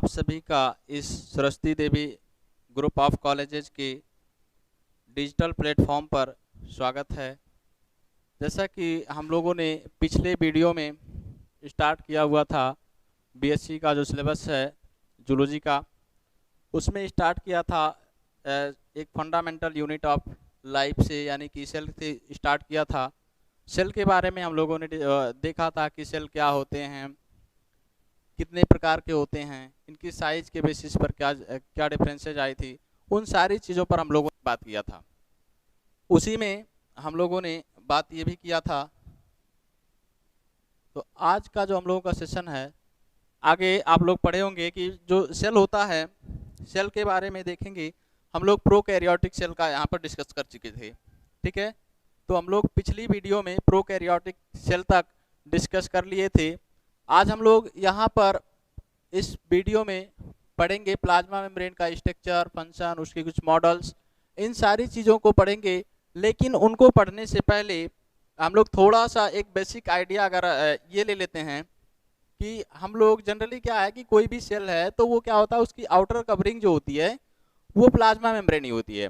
आप सभी का इस सरस्वती देवी ग्रुप ऑफ कॉलेजेस के डिजिटल प्लेटफॉर्म पर स्वागत है। जैसा कि हम लोगों ने पिछले वीडियो में स्टार्ट किया हुआ था, बीएससी का जो सिलेबस है जूलॉजी का, उसमें स्टार्ट किया था एक फंडामेंटल यूनिट ऑफ लाइफ से, यानी कि सेल से स्टार्ट किया था। सेल के बारे में हम लोगों ने देखा था कि सेल क्या होते हैं, कितने प्रकार के होते हैं, इनकी साइज के बेसिस पर क्या क्या डिफरेंसेज आई थी, उन सारी चीज़ों पर हम लोगों ने बात किया था। उसी में हम लोगों ने बात ये भी किया था। तो आज का जो हम लोगों का सेशन है, आगे आप लोग पढ़े होंगे कि जो सेल होता है, सेल के बारे में देखेंगे। हम लोग प्रोकैरियोटिक सेल का यहाँ पर डिस्कस कर चुके थे, ठीक है। तो हम लोग पिछली वीडियो में प्रोकैरियोटिक सेल तक डिस्कस कर लिए थे। आज हम लोग यहाँ पर इस वीडियो में पढ़ेंगे प्लाज्मा मेम्ब्रेन का स्ट्रक्चर, फंक्शन, उसके कुछ मॉडल्स, इन सारी चीज़ों को पढ़ेंगे। लेकिन उनको पढ़ने से पहले हम लोग थोड़ा सा एक बेसिक आइडिया अगर ये ले लेते हैं कि हम लोग जनरली क्या है कि कोई भी सेल है तो वो क्या होता है, उसकी आउटर कवरिंग जो होती है वो प्लाज्मा मेम्ब्रेन ही होती है।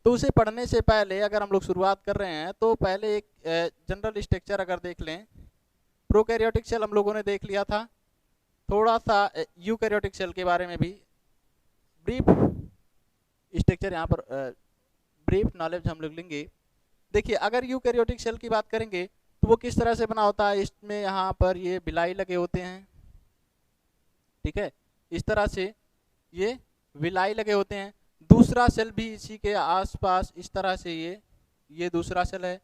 तो उसे पढ़ने से पहले अगर हम लोग शुरुआत कर रहे हैं तो पहले एक जनरल स्ट्रक्चर अगर देख लें। प्रोकैरियोटिक सेल हम लोगों ने देख लिया था, थोड़ा सा यूकैरियोटिक सेल के बारे में भी ब्रीफ स्ट्रक्चर यहाँ पर ब्रीफ नॉलेज हम लोग लेंगे। देखिए, अगर यूकैरियोटिक सेल की बात करेंगे तो वो किस तरह से बना होता है। इसमें यहाँ पर ये विलाई लगे होते हैं, ठीक है, इस तरह से ये विलाई लगे होते हैं। दूसरा सेल भी इसी के आसपास इस तरह से ये दूसरा सेल है।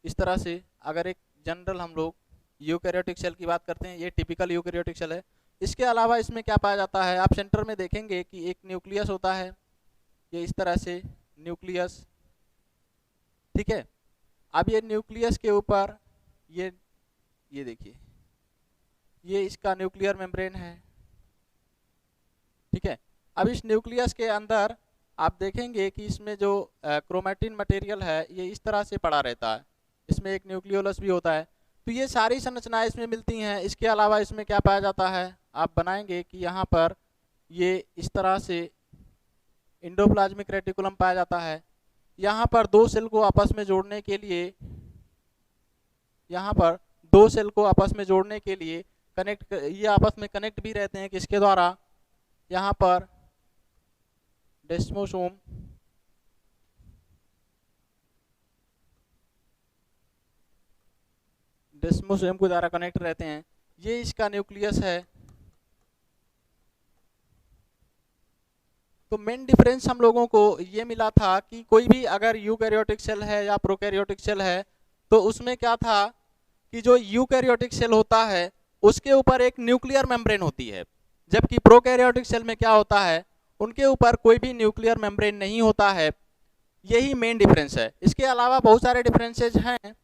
इस तरह से अगर एक जनरल हम लोग यूकैरियोटिक सेल की बात करते हैं, ये टिपिकल यूकैरियोटिक सेल है। इसके अलावा इसमें क्या पाया जाता है, आप सेंटर में देखेंगे कि एक न्यूक्लियस होता है, ये इस तरह से न्यूक्लियस, ठीक है। अब ये न्यूक्लियस के ऊपर ये देखिए, ये इसका न्यूक्लियर मेम्ब्रेन है, ठीक है। अब इस न्यूक्लियस के अंदर आप देखेंगे कि इसमें जो क्रोमैटिन मटेरियल है ये इस तरह से पड़ा रहता है। इसमें एक न्यूक्लियोलस भी होता है। तो ये सारी संरचनाएं इसमें मिलती हैं। इसके अलावा इसमें क्या पाया जाता है, आप बनाएंगे कि यहाँ पर ये इस तरह से एंडोप्लाज्मिक रेटिकुलम पाया जाता है। यहाँ पर दो सेल को आपस में जोड़ने के लिए, यहाँ पर दो सेल को आपस में जोड़ने के लिए कनेक्ट, ये आपस में कनेक्ट भी रहते हैं किसके द्वारा, यहाँ पर डेस्मोसोम, डेस्मोसोम के द्वारा कनेक्ट रहते हैं। ये इसका न्यूक्लियस है। तो मेन डिफरेंस हम लोगों को ये मिला था कि कोई भी अगर यूकैरियोटिक सेल है या प्रोकैरियोटिक सेल है तो उसमें क्या था कि जो यूकैरियोटिक सेल होता है उसके ऊपर एक न्यूक्लियर मेम्ब्रेन होती है, जबकि प्रोकैरियोटिक सेल में क्या होता है, उनके ऊपर कोई भी न्यूक्लियर मेम्ब्रेन नहीं होता है। यही मेन डिफरेंस है। इसके अलावा बहुत सारे डिफरेंसेज हैं।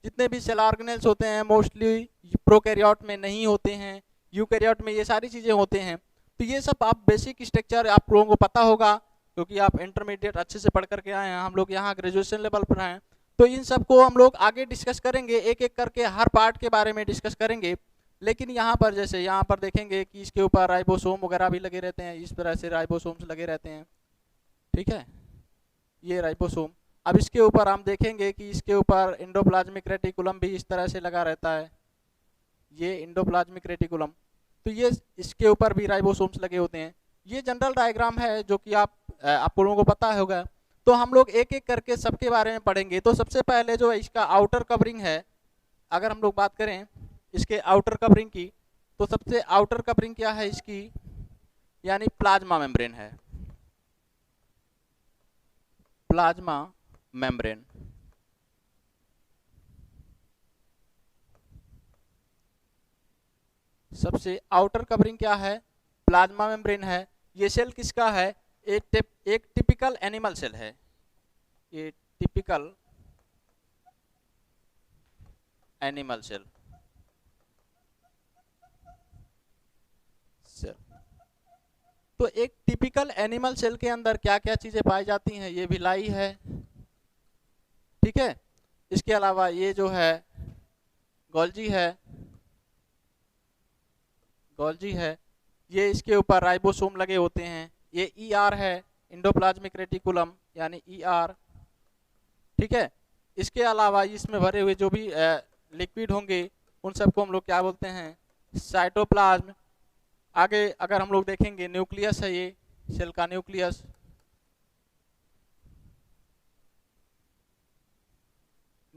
जितने भी सेल ऑर्गेनेल्स होते हैं मोस्टली प्रोकैरियोट में नहीं होते हैं, यूकैरियोट में ये सारी चीज़ें होते हैं। तो ये सब आप बेसिक स्ट्रक्चर आप लोगों को पता होगा क्योंकि आप इंटरमीडिएट अच्छे से पढ़ करके आए हैं। हम लोग यहाँ ग्रेजुएशन लेवल पर हैं। तो इन सब को हम लोग आगे डिस्कस करेंगे, एक एक करके हर पार्ट के बारे में डिस्कस करेंगे। लेकिन यहाँ पर जैसे यहाँ पर देखेंगे कि इसके ऊपर राइबोसोम वगैरह भी लगे रहते हैं, इस तरह से राइबोसोम्स लगे रहते हैं, ठीक है, ये राइबोसोम। अब इसके ऊपर हम देखेंगे कि इसके ऊपर एंडोप्लाज्मिक रेटिकुलम भी इस तरह से लगा रहता है, ये एंडोप्लाज्मिक रेटिकुलम। तो ये इसके ऊपर भी राइबोसोम्स लगे होते हैं। ये जनरल डायग्राम है जो कि आप लोगों को पता होगा। तो हम लोग एक एक करके सबके बारे में पढ़ेंगे। तो सबसे पहले जो इसका आउटर कवरिंग है, अगर हम लोग बात करें इसके आउटर कवरिंग की, तो सबसे आउटर कवरिंग क्या है इसकी, यानी प्लाज्मा मेम्ब्रेन है, प्लाज्मा मेम्ब्रेन। सबसे आउटर कवरिंग क्या है, प्लाज्मा मेम्ब्रेन है। ये सेल किसका है, एक टिपिकल एनिमल सेल है, ये टिपिकल एनिमल सेल। तो एक टिपिकल एनिमल सेल के अंदर क्या क्या चीजें पाई जाती हैं, ये विलाई है, ठीक है। इसके अलावा ये जो है गोल्जी है, ये इसके ऊपर राइबोसोम लगे होते हैं, ये ER है, एंडोप्लाज्मिक रेटिकुलम यानी ER, ठीक है। इसके अलावा इसमें भरे हुए जो भी लिक्विड होंगे उन सबको हम लोग क्या बोलते हैं, साइटोप्लाज्म। आगे अगर हम लोग देखेंगे न्यूक्लियस है, ये सेल का न्यूक्लियस,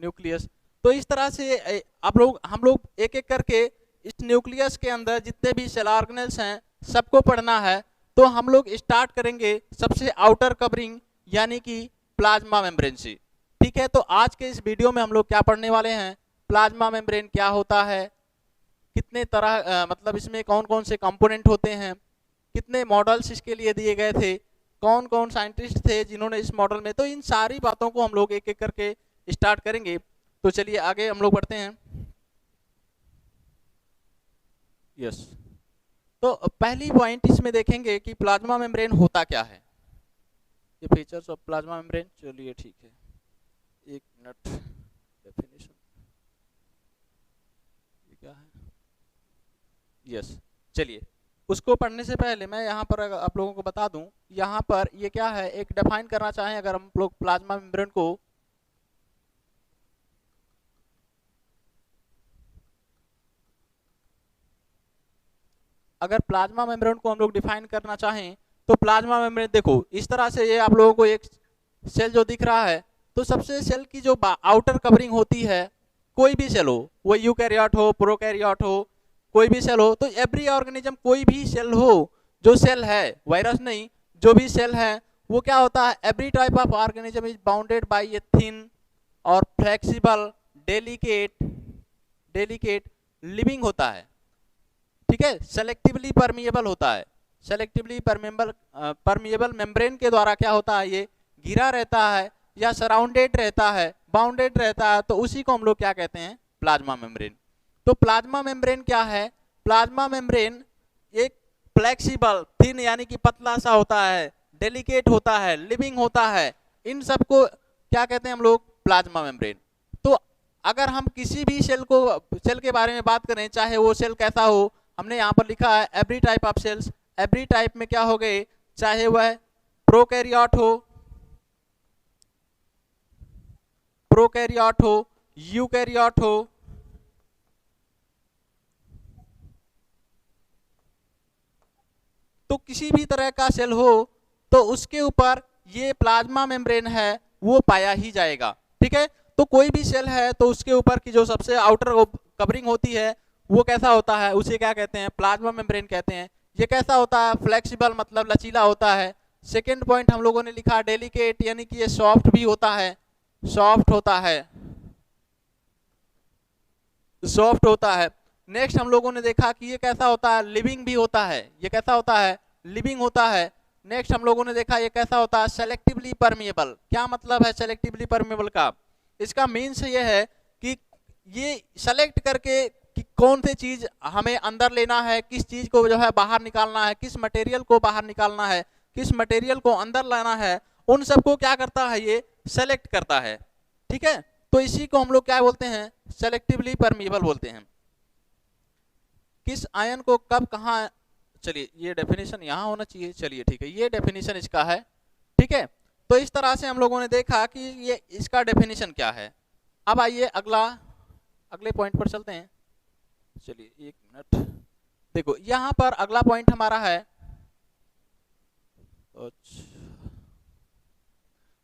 न्यूक्लियस। तो इस तरह से हम लोग एक एक करके इस न्यूक्लियस के अंदर जितने भी सेल ऑर्गेनेल्स हैं सबको पढ़ना है। तो हम लोग स्टार्ट करेंगे सबसे आउटर कवरिंग यानी कि प्लाज्मा मेम्ब्रेन से, ठीक है। तो आज के इस वीडियो में हम लोग क्या पढ़ने वाले हैं, प्लाज्मा मेम्ब्रेन क्या होता है, कितने तरह मतलब इसमें कौन कौन से कंपोनेंट होते हैं, कितने मॉडल्स इसके लिए दिए गए थे, कौन कौन साइंटिस्ट थे जिन्होंने इस मॉडल में, तो इन सारी बातों को हम लोग एक एक करके स्टार्ट करेंगे। तो चलिए आगे हम लोग बढ़ते हैं। यस, तो पहली पॉइंट इसमें देखेंगे कि प्लाज्मा मेम्ब्रेन होता क्या है, ये फीचर्स ऑफ प्लाज्मा मेम्ब्रेन। चलिए ठीक है, एक मिनट, डेफिनेशन ये क्या है, यस। चलिए उसको पढ़ने से पहले मैं यहाँ पर आप लोगों को बता दूं, यहाँ पर ये क्या है, एक डिफाइन करना चाहें अगर हम लोग प्लाज्मा मेम्ब्रेन को, अगर प्लाज्मा मेम्ब्रेन को हम लोग डिफाइन करना चाहें तो प्लाज्मा मेम्ब्रेन देखो इस तरह से, ये आप लोगों को एक सेल जो दिख रहा है, तो सबसे सेल की जो आउटर कवरिंग होती है, कोई भी सेल हो, वो यूकैरियोट हो, प्रोकैरियोट हो, कोई भी सेल हो, तो एवरी ऑर्गेनिज्म, कोई भी सेल हो, जो सेल है, वायरस नहीं, जो भी सेल है वो क्या होता है, every type of organism is bounded by a thin और फ्लेक्सिबल डेलिकेट लिविंग होता है, ठीक है। सेलेक्टिवली परमिएबल होता है, सेलेक्टिवली परमिएबल मेम्ब्रेन के द्वारा क्या होता है, ये घिरा रहता है या सराउंडेड रहता है, बाउंडेड रहता है, तो उसी को हम लोग क्या कहते हैं, प्लाज्मा मेम्ब्रेन। तो प्लाज्मा मेम्ब्रेन क्या है, प्लाज्मा मेम्ब्रेन एक फ्लेक्सिबल, थिन यानी कि पतला सा होता है, डेलिकेट होता है, लिविंग होता है, इन सबको क्या कहते हैं हम लोग, प्लाज्मा मेम्ब्रेन। तो अगर हम किसी भी सेल के बारे में बात करें, चाहे वो सेल कैसा हो, हमने यहाँ पर लिखा है every type of cells, every type में क्या हो गए, चाहे वह प्रोकैरियोट हो, यूकैरियोट हो, तो किसी भी तरह का सेल हो तो उसके ऊपर ये प्लाज्मा मेम्ब्रेन है वो पाया ही जाएगा, ठीक है। तो कोई भी सेल है तो उसके ऊपर की जो सबसे आउटर कवरिंग होती है वो कैसा होता है, उसे क्या कहते हैं, प्लाज्मा मेम्ब्रेन कहते हैं। ये कैसा होता है, फ्लेक्सिबल मतलब लचीला होता है। सेकेंड पॉइंट हम लोगों ने लिखा डेलिकेट, यानी कि ये सॉफ्ट भी होता है, सॉफ्ट होता है। नेक्स्ट हम लोगों ने देखा कि ये कैसा होता है, लिविंग भी होता है, ये कैसा होता है, लिविंग होता है। नेक्स्ट हम लोगों ने देखा ये कैसा होता है, सेलेक्टिवली परमिएबल। क्या मतलब है सेलेक्टिवली परमिएबल का, इसका मीन्स ये है कि ये सेलेक्ट करके कि कौन सी चीज हमें अंदर लेना है, किस चीज को जो है बाहर निकालना है, किस मटेरियल को बाहर निकालना है, किस मटेरियल को अंदर लाना है, उन सबको क्या करता है, ये सेलेक्ट करता है, ठीक है। तो इसी को हम लोग क्या बोलते हैं, सेलेक्टिवली परमिएबल बोलते हैं। किस आयन को कब कहाँ, चलिए ये डेफिनेशन यहाँ होना चाहिए, चलिए ठीक है, ये डेफिनेशन इसका है, ठीक है। तो इस तरह से हम लोगों ने देखा कि ये इसका डेफिनेशन क्या है। अब आइए अगले पॉइंट पर चलते हैं। चलिए एक मिनट, देखो यहाँ पर अगला पॉइंट हमारा है,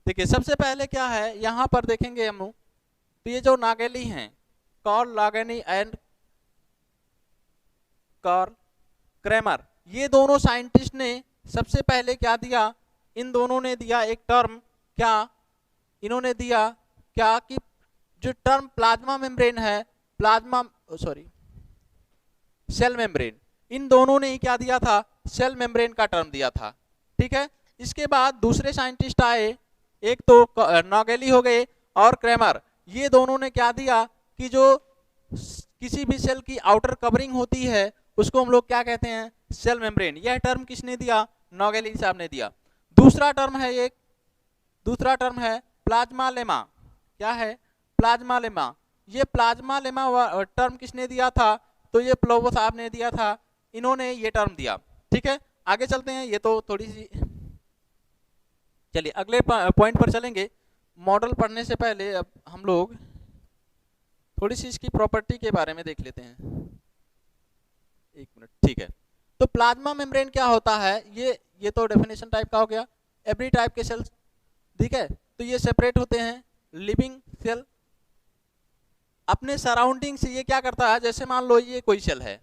देखिए सबसे पहले क्या है, यहाँ पर देखेंगे हम, तो ये जो नागेली हैं, कार्ल लागेनी एंड कार्ल क्रेमर, ये दोनों साइंटिस्ट ने सबसे पहले क्या दिया, इन दोनों ने दिया एक टर्म, क्या इन्होंने दिया क्या, कि जो टर्म प्लाज्मा मेम्ब्रेन है, सेल मेम्ब्रेन, इन दोनों ने ही क्या दिया था, सेल मेम्ब्रेन का टर्म दिया था, ठीक है। इसके बाद दूसरे साइंटिस्ट आए, एक तो नागेली हो गए और क्रेमर, ये दोनों ने क्या दिया कि जो किसी भी सेल की आउटर कवरिंग होती है उसको हम लोग क्या कहते हैं, सेल मेम्ब्रेन। यह टर्म किसने दिया, नागेली साहब ने दिया। दूसरा टर्म है प्लाज्मा लेमा, क्या है, प्लाज्मा लेमा। ये प्लाज्मा लेमा टर्म किसने दिया था, तो ये प्लोवो साहब ने दिया था, इन्होंने ये टर्म दिया, ठीक है, आगे चलते हैं। ये तो थोड़ी सी, चलिए अगले पॉइंट पर चलेंगे। मॉडल पढ़ने से पहले अब हम लोग थोड़ी सी इसकी प्रॉपर्टी के बारे में देख लेते हैं। एक मिनट, ठीक है। तो प्लाज्मा मेम्ब्रेन क्या होता है, ये तो डेफिनेशन टाइप का हो गया। एवरी टाइप के सेल्स, ठीक है, तो ये सेपरेट होते हैं। लिविंग सेल अपने सराउंडिंग से ये क्या करता है, जैसे मान लो ये कोई सेल है,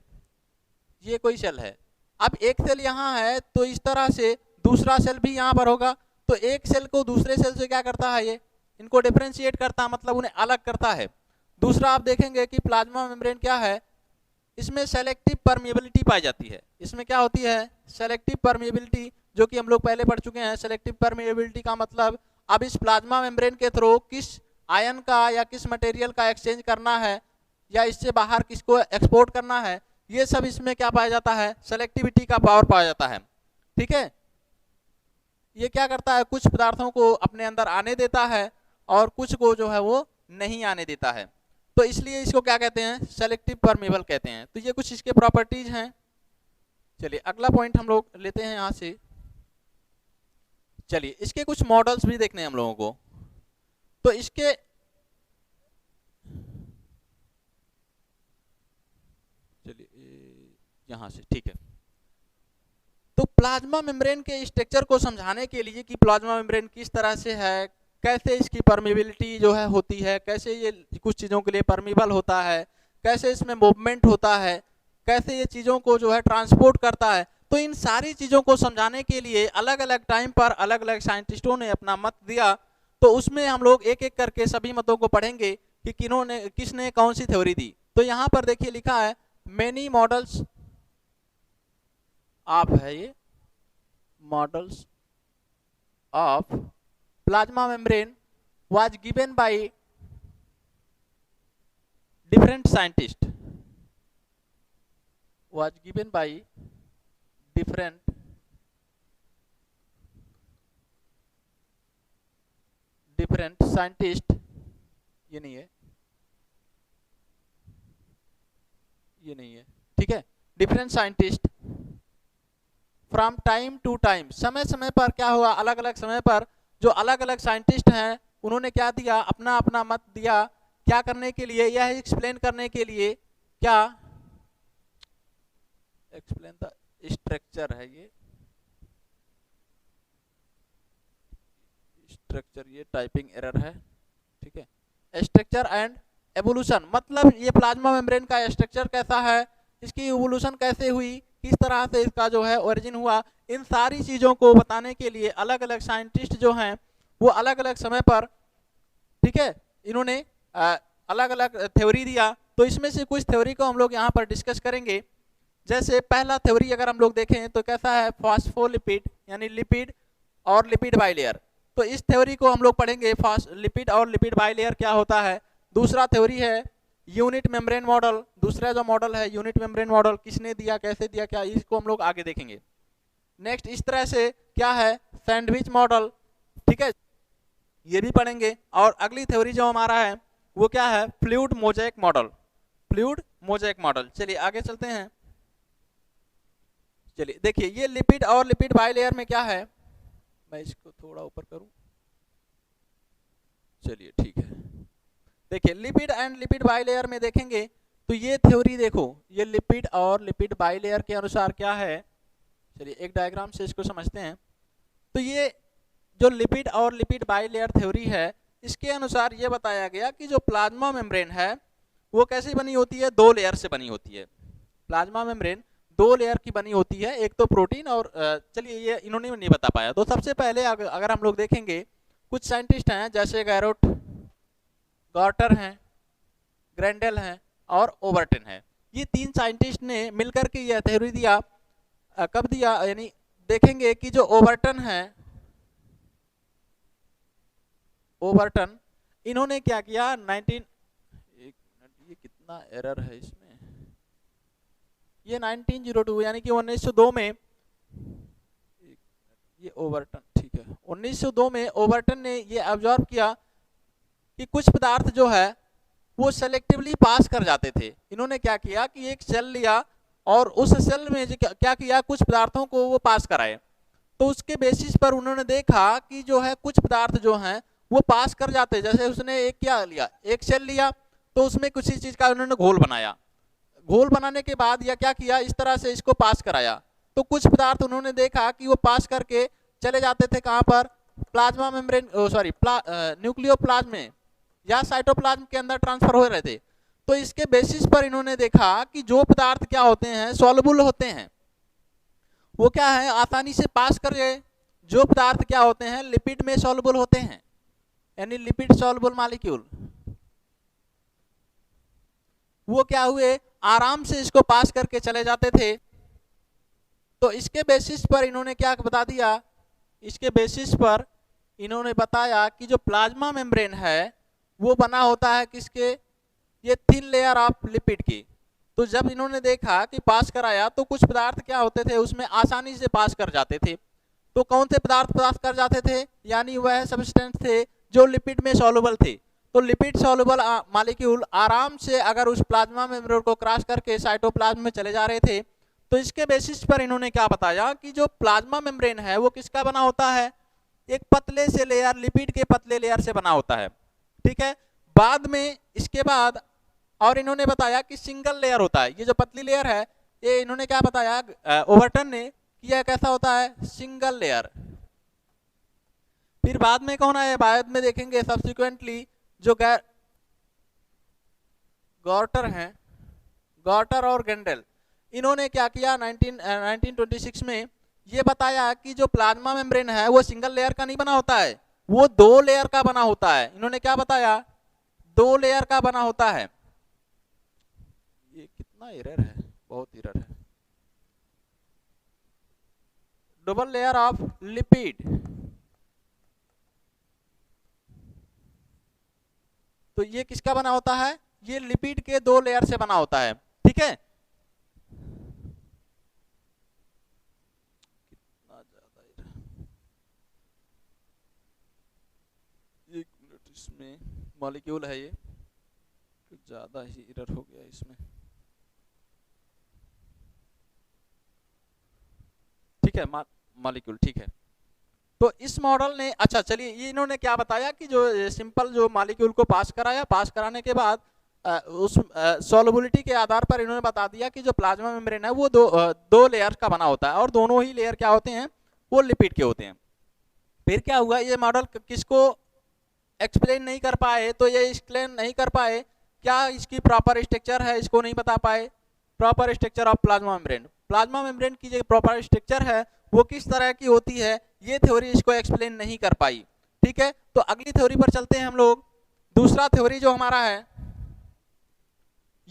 ये कोई सेल है, अब एक सेल यहाँ है तो इस तरह से दूसरा सेल भी यहाँ पर होगा, तो एक सेल को दूसरे सेल से क्या करता है, ये इनको डिफरेंशिएट करता है, मतलब उन्हें अलग करता है। दूसरा आप देखेंगे कि प्लाज्मा मेम्ब्रेन क्या है, इसमें सेलेक्टिव परमिएबिलिटी पाई जाती है। इसमें क्या होती है, सेलेक्टिव परमिएबिलिटी, जो कि हम लोग पहले पढ़ चुके हैं। सेलेक्टिव परमिएबिलिटी का मतलब अब इस प्लाज्मा मेम्ब्रेन के थ्रू किस आयन का या किस मटेरियल का एक्सचेंज करना है या इससे बाहर किसको एक्सपोर्ट करना है, ये सब इसमें क्या पाया जाता है, सेलेक्टिविटी का पावर पाया जाता है। ठीक है, ये क्या करता है, कुछ पदार्थों को अपने अंदर आने देता है और कुछ को जो है वो नहीं आने देता है, तो इसलिए इसको क्या कहते हैं, सेलेक्टिव परमेबल कहते हैं। तो ये कुछ इसके प्रॉपर्टीज हैं। चलिए अगला पॉइंट हम लोग लेते हैं यहाँ से। चलिए इसके कुछ मॉडल्स भी देखने हैं हम लोगों को। तो इसके चलिए यहाँ से, ठीक है। तो प्लाज्मा मेम्ब्रेन के स्ट्रक्चर को समझाने के लिए कि प्लाज्मा मेम्ब्रेन किस तरह से है, कैसे इसकी परमिबिलिटी जो है होती है, कैसे ये कुछ चीज़ों के लिए परमिबल होता है, कैसे इसमें मूवमेंट होता है, कैसे ये चीज़ों को जो है ट्रांसपोर्ट करता है, तो इन सारी चीज़ों को समझाने के लिए अलग अलग टाइम पर अलग अलग साइंटिस्टों ने अपना मत दिया। तो उसमें हम लोग एक एक करके सभी मतों को पढ़ेंगे कि किसने कौन सी थ्योरी दी। तो यहाँ पर देखिए लिखा है मेनी मॉडल्स ऑफ, है ये models of plasma membrane was given by different scientists, was given by different scientists, ये नहीं है, ये नहीं है, ठीक है, different scientist from time to time, समय समय पर क्या हुआ, अलग अलग समय पर जो अलग अलग साइंटिस्ट हैं उन्होंने क्या दिया, अपना अपना मत दिया, क्या करने के लिए, यह एक्सप्लेन करने के लिए, क्या एक्सप्लेन द स्ट्रक्चर है, ये स्ट्रक्चर, ये टाइपिंग एरर है, ठीक है, स्ट्रक्चर एंड एवोल्यूशन, मतलब ये प्लाज्मा मेम्ब्रेन का स्ट्रक्चर कैसा है, इसकी एवोल्यूशन कैसे हुई, किस तरह से इसका जो है ओरिजिन हुआ, इन सारी चीज़ों को बताने के लिए अलग अलग साइंटिस्ट जो हैं वो अलग अलग समय पर, ठीक है, इन्होंने अलग अलग थ्योरी दिया। तो इसमें से कुछ थ्योरी को हम लोग यहाँ पर डिस्कस करेंगे। जैसे पहला थ्योरी अगर हम लोग देखें तो कैसा है, फॉस्फोलिपिड, यानी लिपिड और लिपिड बाइलेयर। तो इस थ्योरी को हम लोग पढ़ेंगे, लिपिड और लिपिड बाइलेयर क्या होता है। दूसरा थ्योरी है यूनिट मेम्ब्रेन मॉडल, दूसरा जो मॉडल है यूनिट मेम्ब्रेन मॉडल, किसने दिया, कैसे दिया, क्या, इसको हम लोग आगे देखेंगे। नेक्स्ट इस तरह से क्या है, सैंडविच मॉडल, ठीक है, ये भी पढ़ेंगे। और अगली थ्योरी जो हमारा है वो क्या है, fluid mosaic model, fluid mosaic model. चलिए आगे चलते हैं। चलिए देखिए ये लिपिड और लिपिड बाइलेयर में क्या है, मैं इसको थोड़ा ऊपर करूं, चलिए ठीक है। देखिए लिपिड एंड लिपिड बाइलेयर में देखेंगे तो ये थ्योरी देखो, ये लिपिड और लिपिड बाइलेयर के अनुसार क्या है। चलिए एक डायग्राम से इसको समझते हैं। तो ये जो लिपिड और लिपिड बाइलेयर थ्योरी है, इसके अनुसार ये बताया गया कि जो प्लाज्मा मेम्ब्रेन है वो कैसी बनी होती है, 2 लेयर से बनी होती है। प्लाज्मा मेम्ब्रेन 2 लेयर की बनी होती है, एक तो प्रोटीन और चलिए ये इन्होंने नहीं बता पाया। तो सबसे पहले अगर हम लोग देखेंगे, कुछ साइंटिस्ट हैं जैसे गॉर्टर हैं, ग्रेंडेल हैं और ओबर्टन है, ये 3 साइंटिस्ट ने मिलकर के यह थ्योरी दिया। कब दिया, यानी देखेंगे कि जो ओबर्टन है, ओबर्टन, इन्होंने क्या किया, ये कितना एरर है इसमें, ये 1902 यानी कि 1902 में, ये ओबर्टन, ठीक है, 1902 में ओबर्टन ने ये ऑब्जर्व किया कि कुछ पदार्थ जो है वो सेलेक्टिवली पास कर जाते थे। इन्होंने क्या किया कि एक सेल लिया और उस सेल में क्या किया, कुछ पदार्थों को वो पास कराए। तो उसके बेसिस पर उन्होंने देखा कि जो है कुछ पदार्थ जो हैं वो पास कर जाते। जैसे उसने एक क्या लिया, एक सेल लिया, तो उसमें किसी चीज का उन्होंने घोल बनाया। घोल बनाने के बाद या क्या किया, इस तरह से इसको पास कराया। तो कुछ पदार्थ उन्होंने देखा कि वो पास करके चले जाते थे कहाँ पर, प्लाज्मा मेम्ब्रेन, सॉरी न्यूक्लियोप्लाज्म में या साइटोप्लाज्म के अंदर ट्रांसफर हो रहे थे। तो इसके बेसिस पर इन्होंने देखा कि जो पदार्थ क्या होते हैं, सॉल्युबल होते हैं, वो क्या है, आसानी से पास कर गए। जो पदार्थ क्या होते हैं, लिपिड में सॉल्युबल होते हैं, यानी लिपिड सॉल्युबल मॉलिक्यूल, वो क्या हुए, आराम से इसको पास करके चले जाते थे। तो इसके बेसिस पर इन्होंने क्या बता दिया, इसके बेसिस पर इन्होंने बताया कि जो प्लाज्मा मेम्ब्रेन है वो बना होता है किसके, ये थिन लेयर ऑफ लिपिड की। तो जब इन्होंने देखा कि पास कराया तो कुछ पदार्थ क्या होते थे, उसमें आसानी से पास कर जाते थे। तो कौन से पदार्थ पास कर जाते थे, यानी वह सब्सटेंस थे जो लिपिड में सॉल्युबल थे। तो लिपिड सॉल्युबल मॉलिक्यूल आराम से अगर उस प्लाज्मा मेम्ब्रेन को क्रॉस करके साइटोप्लाज्म में चले जा रहे थे। तो इसके बेसिस पर इन्होंने क्या बताया कि जो प्लाज्मा मेम्ब्रेन है वो किसका बना होता है, एक पतले से लेयर, लिपिड के पतले लेयर से बना होता है। ठीक है, बाद में इसके बाद और इन्होंने बताया कि सिंगल लेयर होता है। ये जो पतली लेयर है, ये इन्होंने क्या बताया, ओवरटन ने, कि यह कैसा होता है, सिंगल लेयर। फिर बाद में कौन आया, बाद में देखेंगे सब्सिक्वेंटली जो गॉर्टर हैं, गॉर्टर और गेंडेल, इन्होंने क्या किया 1926 में ये बताया कि जो प्लाज्मा मेम्ब्रेन है वो सिंगल लेयर का नहीं बना होता है, वो 2 लेयर का बना होता है। इन्होंने क्या बताया, 2 लेयर का बना होता है। ये कितना एरर है, बहुत एरर है। डबल लेयर ऑफ लिपिड, तो ये किसका बना होता है, ये लिपिड के 2 लेयर से बना होता है। ठीक है, कितना ज्यादा एरर, एक मिनट, इसमें मॉलिक्यूल है ये, कुछ ज्यादा ही एरर हो गया इसमें। ठीक है, मॉलिक्यूल, ठीक है। तो इस मॉडल ने, अच्छा चलिए, ये इन्होंने क्या बताया कि जो सिंपल जो मॉलिक्यूल को पास कराया, पास कराने के बाद उस सॉल्युबिलिटी के आधार पर इन्होंने बता दिया कि जो प्लाज्मा मेम्ब्रेन है वो दो लेयर का बना होता है और दोनों ही लेयर क्या होते हैं, वो लिपिड के होते हैं। फिर क्या हुआ, ये मॉडल किसको एक्सप्लेन नहीं कर पाए, तो ये एक्सप्लेन नहीं कर पाए क्या इसकी प्रॉपर स्ट्रक्चर है, इसको नहीं बता पाए। Proper structure of plasma membrane, plasma membrane की जो प्रॉपर स्ट्रक्चर है वो किस तरह की होती है, ये थ्योरी इसको एक्सप्लेन नहीं कर पाई। ठीक है, तो अगली थ्योरी पर चलते हैं हम लोग। दूसरा थ्योरी जो हमारा है,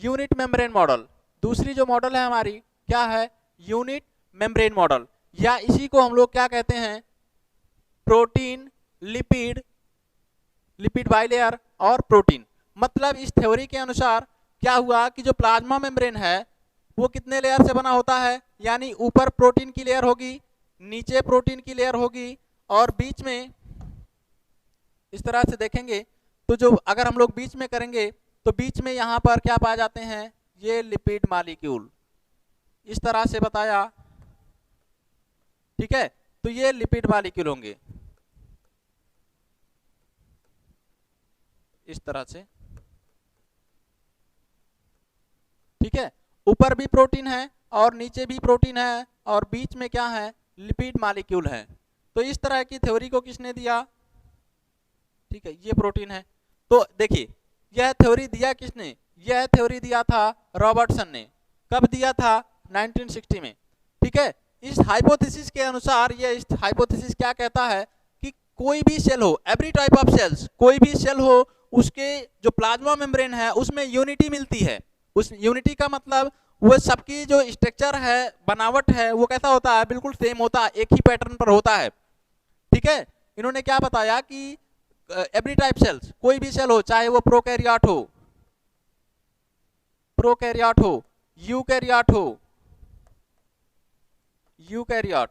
यूनिट मेम्ब्रेन मॉडल। दूसरी जो मॉडल है हमारी क्या है, यूनिट मेम्ब्रेन मॉडल, या इसी को हम लोग क्या कहते हैं, प्रोटीन, लिपिड, लिपिड बाइलेयर और प्रोटीन। मतलब इस थ्योरी के अनुसार क्या हुआ कि जो प्लाज्मा मेम्ब्रेन है वो कितने लेयर से बना होता है, यानी ऊपर प्रोटीन की लेयर होगी, नीचे प्रोटीन की लेयर होगी, और बीच में इस तरह से देखेंगे तो जो अगर हम लोग बीच में करेंगे तो बीच में यहाँ पर क्या पाए जाते हैं, ये लिपिड मॉलिक्यूल, इस तरह से बताया। ठीक है, तो ये लिपिड मॉलिक्यूल होंगे इस तरह से। ठीक है, ऊपर भी प्रोटीन है और नीचे भी प्रोटीन है और बीच में क्या है, लिपिड मॉलिक्यूल है। तो इस तरह की थ्योरी को किसने दिया, ठीक है, ये प्रोटीन है। तो देखिए यह थ्योरी दिया किसने, यह थ्योरी दिया था रॉबर्टसन ने। कब दिया था, 1960 में। ठीक है, इस हाइपोथेसिस के अनुसार, ये इस हाइपोथेसिस क्या कहता है कि कोई भी सेल हो, एवरी टाइप ऑफ सेल्स, कोई भी सेल हो, उसके जो प्लाज्मा मेम्ब्रेन है उसमें यूनिटी मिलती है। उस यूनिटी का मतलब वो सबकी जो स्ट्रक्चर है, बनावट है, वो कैसा होता है, बिल्कुल सेम होता है, एक ही पैटर्न पर होता है। ठीक है, इन्होंने क्या बताया कि एवरी टाइप सेल्स, कोई भी सेल हो, चाहे वो प्रोकैरियोट हो, प्रोकैरियोट हो, यूकैरियोट हो, यूकैरियोट,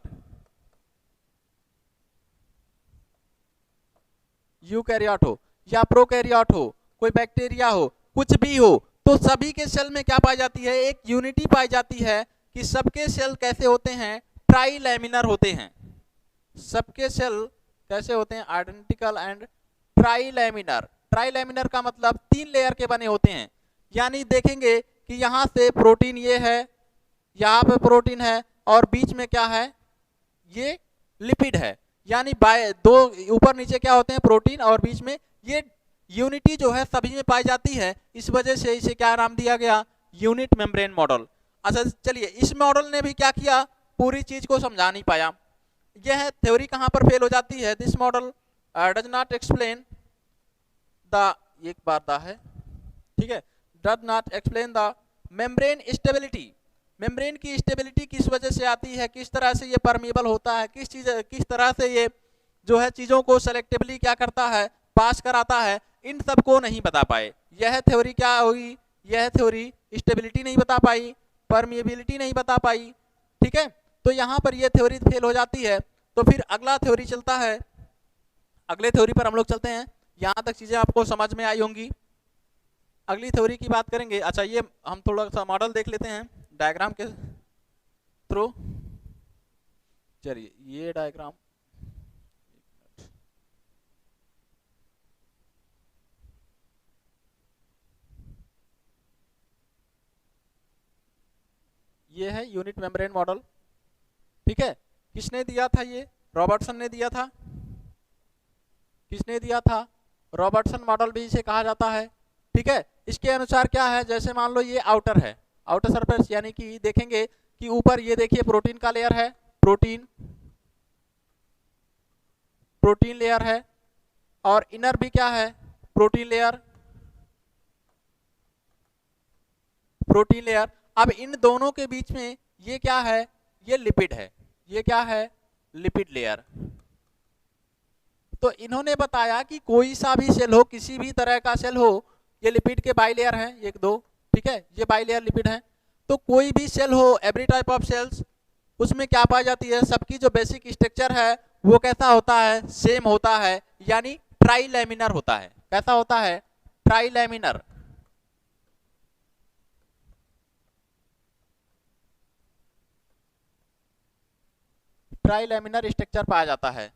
यूकैरियोट हो या प्रोकैरियोट हो, कोई बैक्टीरिया हो, कुछ भी हो, तो सभी के सेल में क्या पाई जाती है, एक यूनिटी पाई जाती है कि सबके सेल कैसे होते हैं, ट्राइलैमिनर होते हैं। सबके सेल कैसे होते हैं, आइडेंटिकल एंड ट्राइलैमिनर। ट्राइलैमिनर का मतलब 3 लेयर के बने होते हैं। यानी देखेंगे कि यहाँ से प्रोटीन ये है, यहाँ पे प्रोटीन है और बीच में क्या है, ये लिपिड है। यानी दो ऊपर नीचे क्या होते हैं, प्रोटीन, और बीच में ये यूनिटी जो है सभी में पाई जाती है। इस वजह से इसे क्या नाम दिया गया, यूनिट मेम्ब्रेन मॉडल। अच्छा चलिए, इस मॉडल ने भी क्या किया, पूरी चीज को समझा नहीं पाया। यह थ्योरी कहां पर फेल हो जाती है, this model does not explain the, एक बार दा है, ठीक है, does not explain the membrane stability. Membrane की स्टेबिलिटी किस वजह से आती है, किस तरह से ये परमेबल होता है, किस तरह से ये जो है चीजों को सेलेक्टिवली क्या करता है, पास कराता है, इन सब को नहीं बता पाए। यह थ्योरी क्या हुई, यह थ्योरी स्टेबिलिटी नहीं बता पाई, परमिएबिलिटी नहीं बता पाई, ठीक है। तो यहाँ पर यह थ्योरी फेल हो जाती है। तो फिर अगला थ्योरी चलता है, अगले थ्योरी पर हम लोग चलते हैं। यहाँ तक चीजें आपको समझ में आई होंगी। अगली थ्योरी की बात करेंगे। अच्छा, ये हम थोड़ा सा मॉडल देख लेते हैं डायग्राम के थ्रू। चलिए, ये डायग्राम, ये है यूनिट मेम्ब्रेन मॉडल, ठीक है। किसने दिया था ये, रॉबर्टसन ने दिया था। किसने दिया था, रॉबर्टसन मॉडल भी इसे कहा जाता है, ठीक है। इसके अनुसार क्या है, जैसे मान लो ये आउटर है, आउटर सरफेस, यानी कि देखेंगे कि ऊपर ये देखिए प्रोटीन का लेयर है, प्रोटीन लेयर है, और इनर भी क्या है, प्रोटीन लेयर। अब इन दोनों के बीच में ये क्या है, ये लिपिड है, ये क्या है, लिपिड लेयर। तो इन्होंने बताया कि कोई सा भी सेल हो, किसी भी तरह का सेल हो, ये लिपिड के बाइलेयर हैं, एक दो, ठीक है, ये बाइलेयर लिपिड है। तो कोई भी सेल हो, एवरी टाइप ऑफ सेल्स, उसमें क्या पाई जाती है, सबकी जो बेसिक स्ट्रक्चर है वो कैसा होता है, सेम होता है, यानी ट्राइलैमिनर होता है। कैसा होता है, ट्राइलैमिनर। ट्राइलैमिनर स्ट्रक्चर पाया जाता है।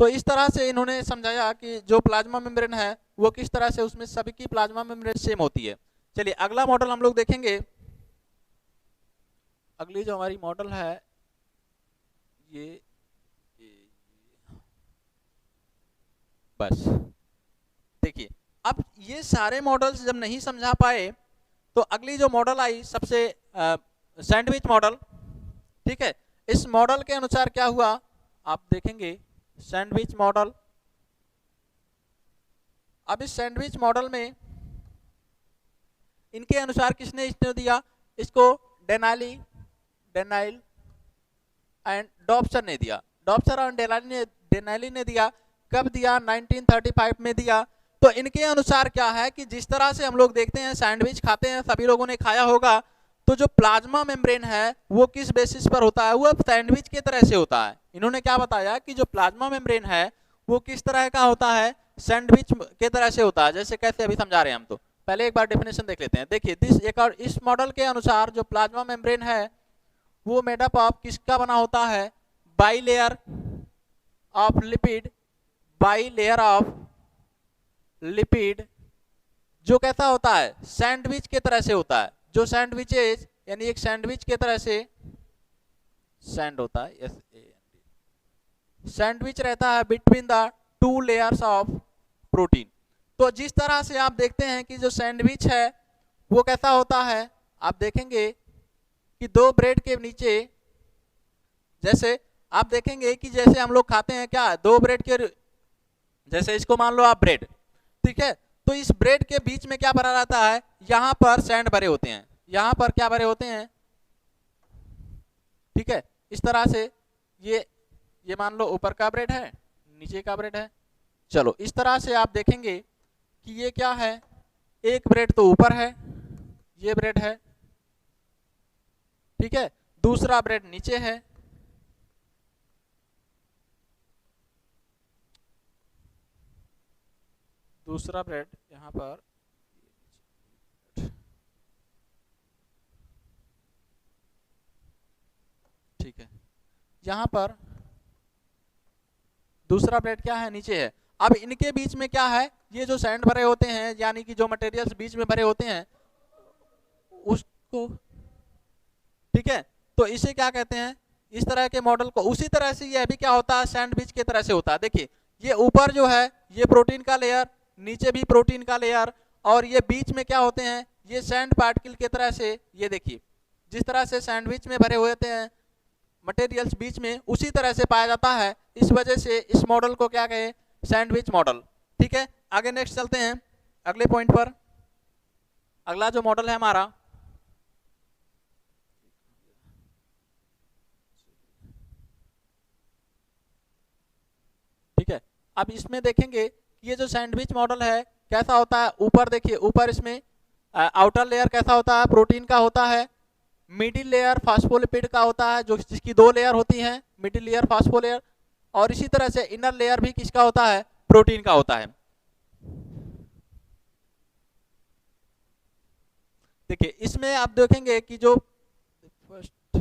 तो इस तरह से इन्होंने समझाया कि जो प्लाज्मा मेम्ब्रेन है वो किस तरह से, उसमें सभी की प्लाज्मा मेम्ब्रेन सेम होती है। चलिए अगला मॉडल हम लोग देखेंगे। अगली जो हमारी मॉडल है ये बस देखिए, अब ये सारे मॉडल्स जब नहीं समझा पाए तो अगली जो मॉडल आई सबसे सैंडविच मॉडल, ठीक है। इस मॉडल के अनुसार क्या हुआ, आप देखेंगे सैंडविच मॉडल। अब इस सैंडविच मॉडल में इनके अनुसार किसने इसने दिया, इसको डेनाइल एंड डॉब्सन ने दिया। डॉब्सन और डेनाइली ने दिया। कब दिया, 1935 में दिया। तो इनके अनुसार क्या है कि जिस तरह से हम लोग देखते हैं सैंडविच खाते हैं, सभी लोगों ने खाया होगा, तो जो प्लाज्मा मेम्ब्रेन है वो किस बेसिस पर होता है, वो सैंडविच की तरह से होता है। इन्होंने क्या बताया कि जो प्लाज्मा मेम्ब्रेन है वो किस तरह का होता है, सैंडविच के तरह से होता है। जैसे कैसे अभी समझा रहे हैं हम, तो पहले एक बार डेफिनेशन देख लेते हैं। देखिए इस मॉडल के अनुसार जो प्लाज्मा मेम्ब्रेन है वो मेडअप ऑफ किसका बना होता है, bilayer of lipid, bilayer of lipid, जो कैसा होता है, सैंडविच के तरह से होता है। जो सैंडविचेज यानी एक सैंडविच के तरह से सैंड होता है, सैंडविच रहता है between the two layers of protein. तो जिस तरह से आप देखते हैं कि जो सैंडविच है वो कैसा होता है, आप देखेंगे कि दो ब्रेड के नीचे, जैसे आप देखेंगे कि जैसे हम लोग खाते हैं क्या, दो ब्रेड के, जैसे इसको मान लो आप ब्रेड, ठीक है। तो इस ब्रेड के बीच में क्या भरा रहता है, यहां पर सैंड भरे होते हैं, यहां पर क्या भरे होते हैं, ठीक है। इस तरह से ये मान लो ऊपर का ब्रेड है, नीचे का ब्रेड है। चलो इस तरह से आप देखेंगे कि ये क्या है, एक ब्रेड तो ऊपर है, ये ब्रेड है, ठीक है, दूसरा ब्रेड नीचे है, दूसरा ब्रेड यहां पर, यहाँ पर दूसरा प्लेट क्या है, नीचे है। अब इनके बीच में क्या है, ये जो सैंड भरे होते हैं, यानी कि जो मटेरियल्स बीच में भरे होते हैं उसको, ठीक है, तो इसे क्या कहते हैं, इस तरह के मॉडल को। उसी तरह से ये भी क्या होता है, सैंडविच की तरह से होता है। देखिए ये ऊपर जो है ये प्रोटीन का लेयर, नीचे भी प्रोटीन का लेयर, और ये बीच में क्या होते हैं, ये सैंड पार्टिकल की तरह से, ये देखिए जिस तरह से सैंडविच में भरे हुए होते हैं मटेरियल्स बीच में, उसी तरह से पाया जाता है। इस वजह से इस मॉडल को क्या कहें, सैंडविच मॉडल। ठीक है, आगे नेक्स्ट चलते हैं अगले पॉइंट पर। अगला जो मॉडल है हमारा, ठीक है, अब इसमें देखेंगे कि ये जो सैंडविच मॉडल है कैसा होता है। ऊपर देखिए, ऊपर इसमें आउटर लेयर कैसा होता है, प्रोटीन का होता है। मिडिल लेयर फास्फोलिपिड का होता है, जो जिसकी 2 लेयर होती हैं, मिडिल लेयर फास्फोलेयर। और इसी तरह से इनर लेयर भी किसका होता है, प्रोटीन का होता है। देखिए इसमें आप देखेंगे कि जो फर्स्ट,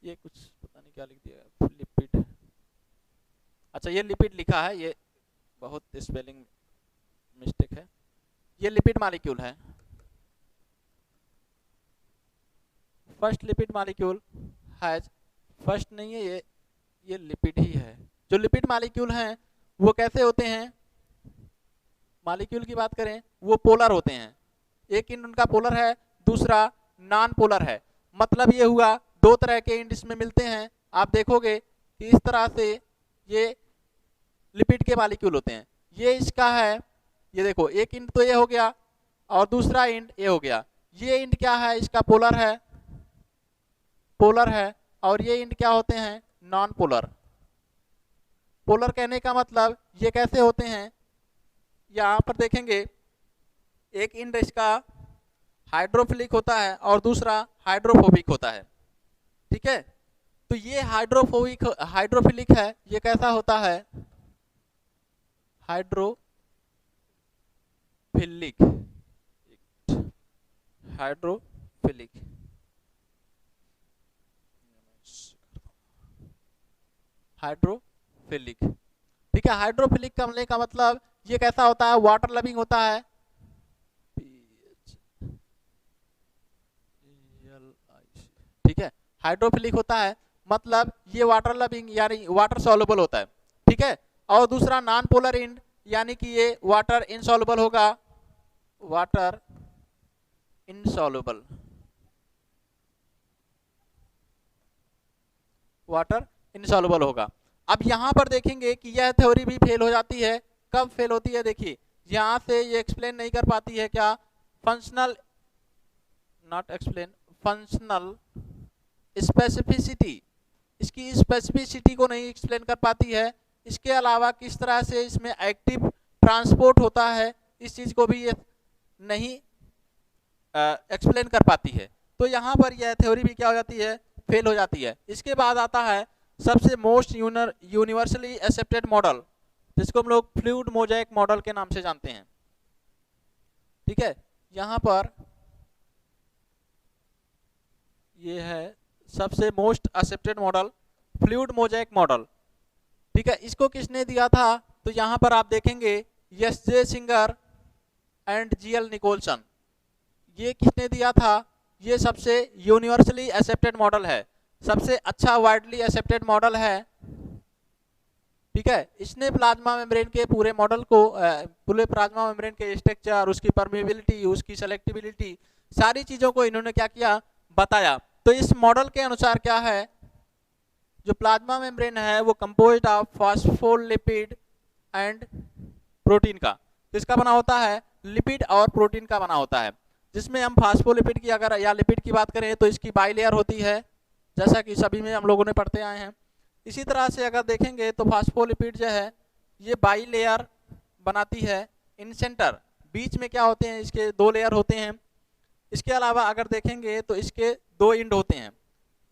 ये कुछ पता नहीं क्या लिख दिया, लिपिड, अच्छा ये लिपिड लिखा है, ये बहुत स्पेलिंग मिस्टेक है। ये लिपिड मॉलिक्यूल है, first lipid molecule has, first नहीं है ये लिपिड ही है। जो लिपिड मॉलिक्यूल हैं वो कैसे होते हैं, मॉलिक्यूल की बात करें वो पोलर होते हैं। एक इंड उनका पोलर है, दूसरा नॉन पोलर है। मतलब ये हुआ 2 तरह के इंड इसमें मिलते हैं। आप देखोगे कि इस तरह से ये लिपिड के मॉलिक्यूल होते हैं। ये इसका है, ये देखो एक इंड तो ये हो गया और दूसरा इंड ये हो गया। ये इंड क्या है, इसका पोलर है, पोलर है, और ये इंड क्या होते हैं, नॉन पोलर। पोलर कहने का मतलब ये कैसे होते हैं, यहाँ पर देखेंगे एक इंड इसका हाइड्रोफिलिक होता है और दूसरा हाइड्रोफोबिक होता है। ठीक है, तो ये हाइड्रोफिलिक है, ये कैसा होता है, हाइड्रोफिलिक, हाइड्रोफिलिक, हाइड्रोफिलिक। ठीक है, हाइड्रोफिलिक करने का मतलब ये कैसा होता है, वाटर लविंग होता है। ठीक है, हाइड्रोफिलिक होता है मतलब ये वाटर लविंग यानी वाटर सॉल्युबल होता है। ठीक है, और दूसरा नॉन पोलर इंड यानी कि ये वाटर इनसॉल्युबल होगा, वाटर इनसॉल्युबल, वाटर इनसॉल्युबल होगा। अब यहाँ पर देखेंगे कि यह थ्योरी भी फेल हो जाती है। कब फेल होती है, देखिए यहाँ से ये एक्सप्लेन नहीं कर पाती है क्या, functional, not explain, functional specificity, इसकी स्पेसिफिसिटी को नहीं एक्सप्लेन कर पाती है। इसके अलावा किस तरह से इसमें एक्टिव ट्रांसपोर्ट होता है, इस चीज़ को भी ये नहीं एक्सप्लेन कर पाती है। तो यहाँ पर यह थ्योरी भी क्या हो जाती है, फेल हो जाती है। इसके बाद आता है सबसे मोस्ट यूनिवर्सली एक्सेप्टेड मॉडल, जिसको हम लोग फ्लूइड मोज़ेक मॉडल के नाम से जानते हैं। ठीक है, यहाँ पर ये है सबसे most accepted model, fluid mosaic model. ठीक है, इसको किसने दिया था, तो यहाँ पर आप देखेंगे S J Singer and GL Nicolson, ये किसने दिया था, ये सबसे यूनिवर्सली एक्सेप्टेड मॉडल है, सबसे अच्छा वाइडली एक्सेप्टेड मॉडल है। ठीक है, इसने प्लाज्मा मेम्ब्रेन के पूरे मॉडल को, पूरे प्लाज्मा मेम्ब्रेन के स्ट्रक्चर, उसकी परमेबिलिटी, उसकी सेलेक्टिबिलिटी, सारी चीज़ों को इन्होंने क्या किया, बताया। तो इस मॉडल के अनुसार क्या है, जो प्लाज्मा मेम्ब्रेन है वो composed of phospholipid and protein का, किसका बना होता है, लिपिड और प्रोटीन का बना होता है। जिसमें हम फास्फोलिपिड की अगर या लिपिड की बात करें तो इसकी बाई लेयर होती है, जैसा कि सभी में हम लोगों ने पढ़ते आए हैं। इसी तरह से अगर देखेंगे तो फास्फोलिपिड जो है ये बाई लेयर बनाती है। इन सेंटर बीच में क्या होते हैं, इसके 2 लेयर होते हैं। इसके अलावा अगर देखेंगे तो इसके 2 इंड होते हैं।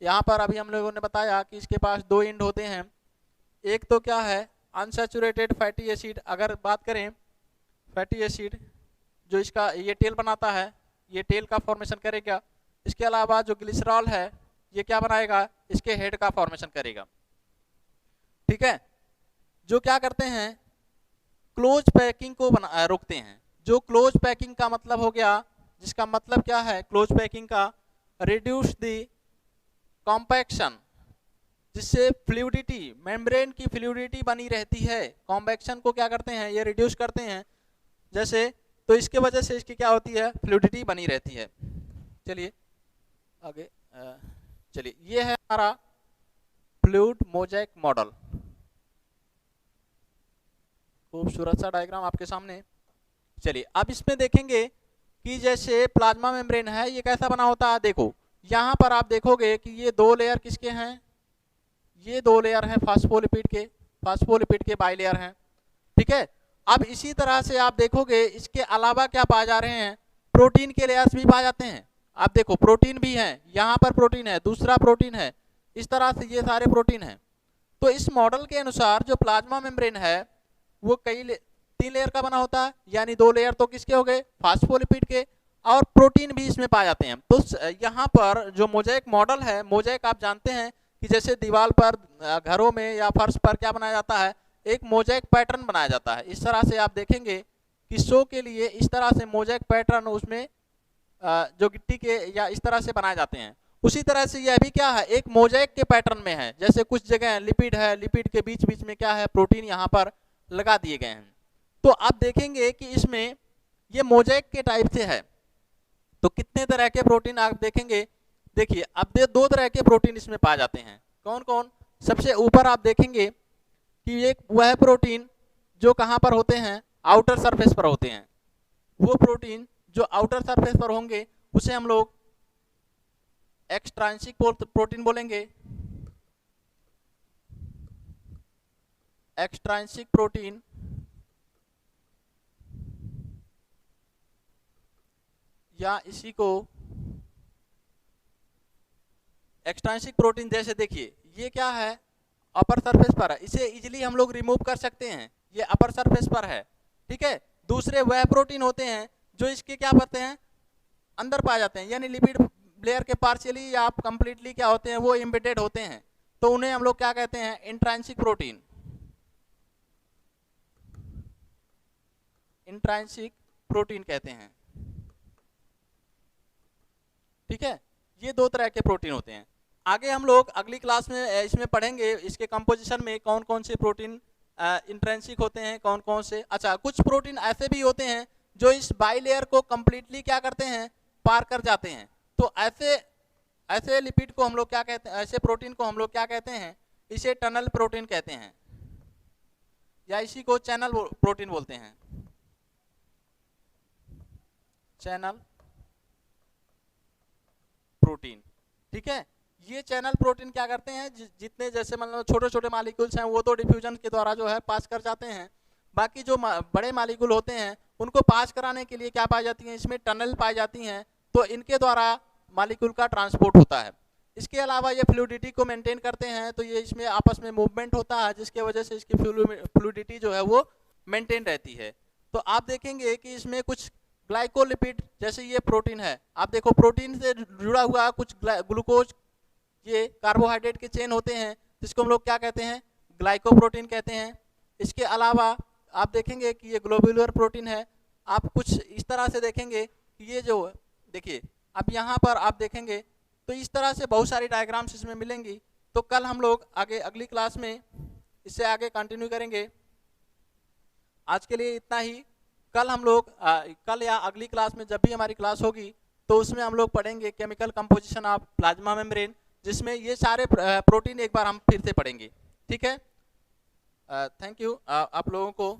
यहाँ पर अभी हम लोगों ने बताया कि इसके पास 2 इंड होते हैं। एक तो क्या है, अनसैचुरेटेड फैटी एसिड, अगर बात करें फैटी एसिड जो इसका ये टेल बनाता है, ये टेल का फॉर्मेशन करेगा। इसके अलावा जो ग्लिसरॉल है ये क्या बनाएगा, इसके हेड का फॉर्मेशन करेगा। ठीक है, जो क्या करते हैं, क्लोज पैकिंग को रोकते हैं। जो क्लोज पैकिंग का मतलब हो गया, जिसका मतलब क्या है क्लोज पैकिंग का, रिड्यूस द कॉम्पैक्शन, जिससे फ्लूइडिटी, मेम्ब्रेन की फ्लूइडिटी बनी रहती है। कॉम्पैक्शन को क्या करते हैं, ये रिड्यूस करते हैं जैसे, तो इसके वजह से इसकी क्या होती है, फ्लूइडिटी बनी रहती है। चलिए आगे चलिए, ये है हमारा फ्लूइड मोज़ेक मॉडल। खूबसूरत सा डायग्राम आपके सामने। चलिए अब इसमें देखेंगे कि जैसे प्लाज्मा मेम्ब्रेन है, ये कैसा बना होता है। देखो यहाँ पर आप देखोगे कि ये दो लेयर किसके हैं, ये दो लेयर हैं फास्फोलिपिड के बाइलेयर हैं। ठीक है, अब इसी तरह से आप देखोगे इसके अलावा क्या पाए जा रहे हैं, प्रोटीन के लेयर्स भी पाए जाते हैं। आप देखो प्रोटीन भी है, यहाँ पर प्रोटीन है, दूसरा प्रोटीन है, इस तरह से ये सारे प्रोटीन हैं। तो इस मॉडल के अनुसार जो प्लाज्मा मेम्ब्रेन है वो तीन लेयर का बना होता है, यानी दो लेयर तो किसके हो गए, फास्फोलिपिड के, और प्रोटीन भी इसमें पाए जाते हैं। तो यहाँ पर जो मोज़ेक मॉडल है, मोज़ेक आप जानते हैं कि जैसे दीवार पर, घरों में या फर्श पर क्या बनाया जाता है, एक मोज़ेक पैटर्न बनाया जाता है। इस तरह से आप देखेंगे कि शो के लिए इस तरह से मोज़ेक पैटर्न उसमें जो गिट्टी के या इस तरह से बनाए जाते हैं। उसी तरह से यह भी क्या है, एक मोज़ेक के पैटर्न में है। जैसे कुछ जगह लिपिड है, लिपिड के बीच बीच में क्या है, प्रोटीन यहाँ पर लगा दिए गए हैं। तो आप देखेंगे कि इसमें ये मोज़ेक के टाइप से है। तो कितने तरह के प्रोटीन आप देखेंगे, देखिए अब दो तरह के प्रोटीन इसमें पाए जाते हैं। कौन कौन, सबसे ऊपर आप देखेंगे कि एक वह प्रोटीन जो कहाँ पर होते हैं, आउटर सरफेस पर होते हैं। वो प्रोटीन जो आउटर सरफेस पर होंगे उसे हम लोग एक्सट्रांसिक प्रोटीन बोलेंगे। एक्सट्रांसिक प्रोटीन या इसी को एक्सट्रांसिक प्रोटीन, जैसे देखिए ये क्या है, अपर सरफेस पर है, इसे इजीली हम लोग रिमूव कर सकते हैं, ये अपर सरफेस पर है। ठीक है, दूसरे वह प्रोटीन होते हैं जो इसके क्या करते हैं, अंदर पाए जाते हैं, यानी लिपिड लेयर के पार्शियली या कंप्लीटली क्या होते हैं, वो एम्बेडेड होते हैं। तो उन्हें हम लोग क्या कहते हैं, इंट्रांसिक प्रोटीन। इंट्रांसिक प्रोटीन कहते हैं। ठीक है, ये दो तरह के प्रोटीन होते हैं। आगे हम लोग अगली क्लास में इसमें पढ़ेंगे इसके कंपोजिशन में कौन कौन से प्रोटीन इंट्रिंसिक होते हैं, कौन कौन से। अच्छा, कुछ प्रोटीन ऐसे भी होते हैं जो इस बाइलेयर को कंप्लीटली क्या करते हैं, पार कर जाते हैं। तो ऐसे लिपिड को हम लोग क्या कहते हैं, ऐसे प्रोटीन को हम लोग क्या कहते हैं, इसे टनल प्रोटीन कहते हैं, या इसी को चैनल प्रोटीन बोलते हैं, चैनल प्रोटीन। ठीक है, ये चैनल प्रोटीन क्या करते हैं, जितने जैसे मतलब छोटे छोटे मालिक्यूल्स हैं वो तो डिफ्यूजन के द्वारा जो है पास कर जाते हैं। बाकी जो बड़े मालिक्यूल होते हैं उनको पास कराने के लिए क्या पाई जाती हैं, इसमें टनल पाई जाती हैं। तो इनके द्वारा मालिक्यूल का ट्रांसपोर्ट होता है। इसके अलावा ये फ्लूइडिटी को मेंटेन करते हैं, तो ये इसमें आपस में मूवमेंट होता है जिसके वजह से इसकी फ्लूइडिटी जो है वो मेंटेन रहती है। तो आप देखेंगे कि इसमें कुछ ग्लाइकोलिपिड, जैसे ये प्रोटीन है, आप देखो प्रोटीन से जुड़ा हुआ कुछ ग्लूकोज, ये कार्बोहाइड्रेट के चेन होते हैं जिसको हम लोग क्या कहते हैं, ग्लाइकोप्रोटीन कहते हैं। इसके अलावा आप देखेंगे कि ये ग्लोब्यूलर प्रोटीन है। आप कुछ इस तरह से देखेंगे कि ये जो देखिए अब यहाँ पर आप देखेंगे तो इस तरह से बहुत सारी डायग्राम्स इसमें मिलेंगी। तो कल हम लोग आगे अगली क्लास में इससे आगे कंटिन्यू करेंगे। आज के लिए इतना ही। कल हम लोग कल या अगली क्लास में जब भी हमारी क्लास होगी तो उसमें हम लोग पढ़ेंगे chemical composition of plasma membrane, जिसमें ये सारे प्रोटीन एक बार हम फिर से पढ़ेंगे। ठीक है, थैंक यू आप लोगों को।